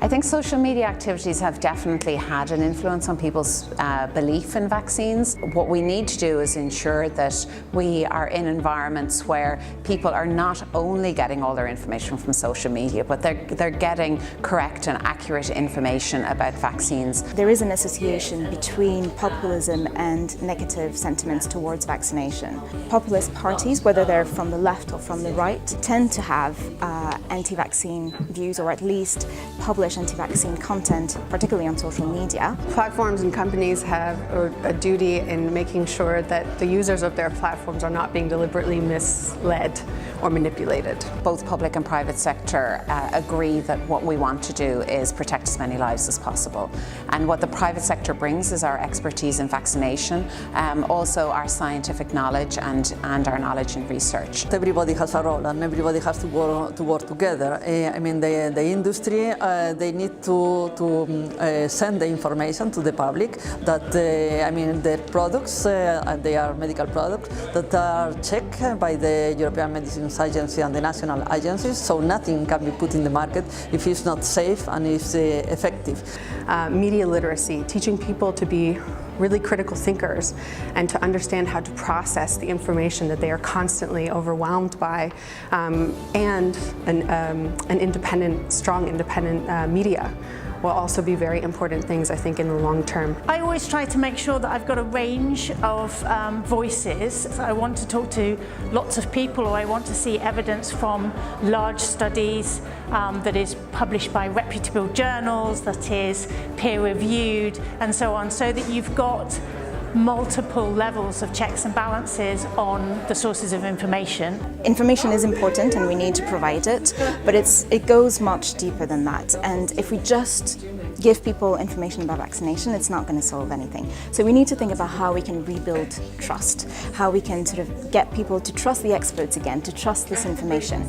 I think social media activities have definitely had an influence on people's belief in vaccines. What we need to do is ensure that we are in environments where people are not only getting all their information from social media, but they're getting correct and accurate information about vaccines. There is an association between populism and negative sentiments towards vaccination. Populist parties, whether they're from the left or from the right, tend to have anti-vaccine views, or at least publish anti-vaccine content, particularly on social media. Platforms and companies have a duty in making sure that the users of their platforms are not being deliberately misled or manipulated. Both public and private sector agree that what we want to do is protect as many lives as possible. And what the private sector brings is our expertise in vaccination, also our scientific knowledge and our knowledge in research. Everybody has a role and everybody has to work together. I mean, the industry, they need to send the information to the public that, I mean, the products, they are medical products that are checked by the European Medicines Agency and the national agencies, so nothing can be put in the market if it's not safe and it's effective. Media literacy, teaching people to be really critical thinkers and to understand how to process the information that they are constantly overwhelmed by, and an independent, strong independent media will also be very important things, I think, in the long term. I always try to make sure that I've got a range of voices. I want to talk to lots of people, or I want to see evidence from large studies that is published by reputable journals, that is peer-reviewed, and so on, so that you've got multiple levels of checks and balances on the sources of information. Information is important and we need to provide it, but it goes much deeper than that. And if we just give people information about vaccination, it's not going to solve anything. So we need to think about how we can rebuild trust, how we can sort of get people to trust the experts again, to trust this information.